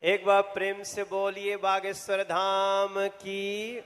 एक बार प्रेम से बोलिए बागेश्वर धाम की।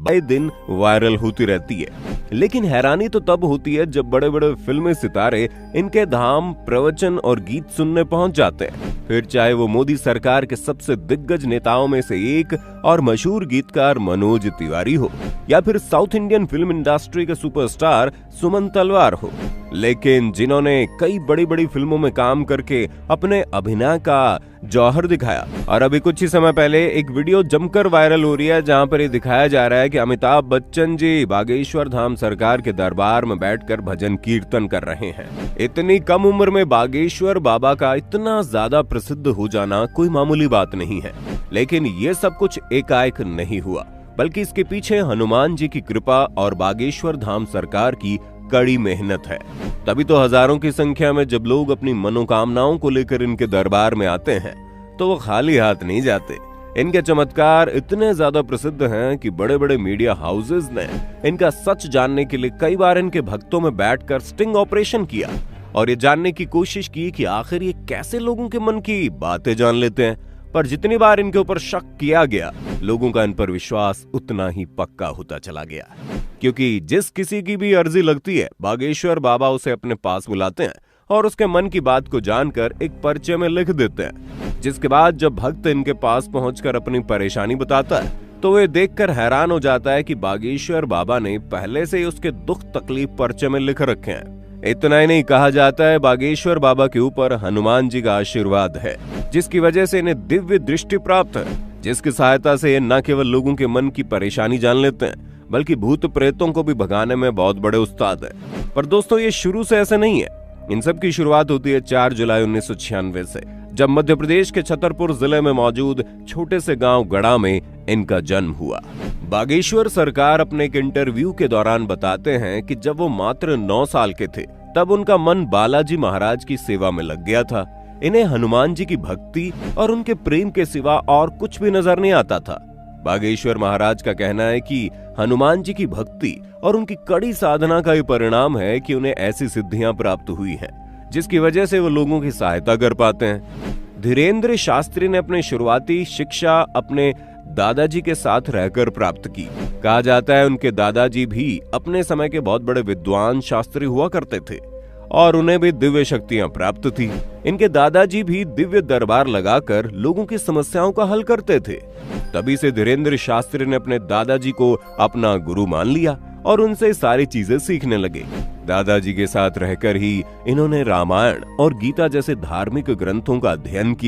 आए दिन वायरल होती रहती है, लेकिन हैरानी तो तब होती है जब बड़े बड़े फिल्मी सितारे इनके धाम प्रवचन और गीत सुनने पहुंच जाते हैं। फिर चाहे वो मोदी सरकार के सबसे दिग्गज नेताओं में से एक और मशहूर गीतकार मनोज तिवारी हो, या फिर साउथ इंडियन फिल्म इंडस्ट्री के सुपरस्टार सुमन तलवार हो, लेकिन जिन्होंने कई बड़ी बड़ी फिल्मों में काम करके अपने अभिनय का जौहर दिखाया। और अभी कुछ ही समय पहले एक वीडियो जमकर वायरल हो रही है, जहां पर ये दिखाया जा रहा है कि अमिताभ बच्चन जी बागेश्वर धाम सरकार के दरबार में बैठकर भजन कीर्तन कर रहे हैं। इतनी कम उम्र में बागेश्वर बाबा का इतना ज्यादा प्रसिद्ध हो जाना कोई मामूली बात नहीं है, लेकिन ये सब कुछ एकाएक नहीं हुआ, बल्कि इसके पीछे हनुमान जी की कृपा और बागेश्वर धाम सरकार की कड़ी मेहनत है। तभी तो हजारों की संख्या में जब लोग अपनी मनोकामनाओं को लेकर इनके दरबार में आते हैं तो वो खाली हाथ नहीं जाते। इनके चमत्कार इतने ज्यादा प्रसिद्ध हैं कि बड़े बड़े मीडिया हाउसेज ने इनका सच जानने के लिए कई बार इनके भक्तों में बैठकर स्टिंग ऑपरेशन किया और ये जानने की कोशिश की कि आखिर ये कैसे लोगों के मन की बातें जान लेते हैं। पर जितनी बार इनके ऊपर शक किया गया, लोगों का इन पर विश्वास उतना ही पक्का होता चला गया, क्योंकि जिस किसी की भी अर्जी लगती है, बागेश्वर बाबा उसे अपने पास बुलाते हैं और उसके मन की बात को जानकर एक पर्चे में लिख देते हैं, जिसके बाद जब भक्त इनके पास पहुंचकर अपनी परेशानी बताता है तो वे देखकर हैरान हो जाता है कि बागेश्वर बाबा ने पहले से ही उसके दुख तकलीफ पर्चे में लिख रखे हैं। इतना ही नहीं, कहा जाता है बागेश्वर बाबा के ऊपर हनुमान जी का आशीर्वाद है, जिसकी वजह से इन्हें दिव्य दृष्टि प्राप्त है, जिसकी सहायता से ये न केवल लोगों के मन की परेशानी जान लेते हैं, बल्कि भूत प्रेतों को भी भगाने में बहुत बड़े उस्ताद हैं। पर दोस्तों, ये शुरू से ऐसे नहीं है। इन सब की शुरुआत होती है 4 जुलाई 1996 से, जब मध्य प्रदेश के छतरपुर जिले में मौजूद छोटे से गांव गड़ा में इनका जन्म हुआ। बागेश्वर सरकार अपने एक इंटरव्यू के दौरान बताते हैं कि जब वो मात्र 9 साल के थे, तब उनका मन बालाजी महाराज की सेवा में लग गया था। इन्हें हनुमान जी की भक्ति और उनके प्रेम के सिवा और कुछ भी नजर नहीं आता था। बागेश्वर महाराज का कहना है कि हनुमान जी की भक्ति और उनकी कड़ी साधना का ये परिणाम है कि उन्हें ऐसी सिद्धियां प्राप्त हुई हैं, जिसकी वजह से वो लोगों की सहायता कर पाते हैं। धीरेन्द्र शास्त्री ने अपनी शुरुआती शिक्षा अपने दादाजी के साथ रहकर प्राप्त की। कहा जाता है उनके दादाजी भी अपने समय के बहुत बड़े विद्वान शास्त्री हुआ करते थे और उन्हें भी दिव्य शक्तियां प्राप्त थी। इनके दादाजी भी दिव्य दरबार लगाकर लोगों की समस्याओं का हल करते थे। तभी से धीरेन्द्र शास्त्री ने अपने दादाजी को अपना गुरु मान लिया और उनसे सारी चीजें सीखने लगे। दादाजी के साथ रहकर ही इन्होंने रामायण और गीता जैसे धार्मिक ग्रंथों का अध्ययन किया।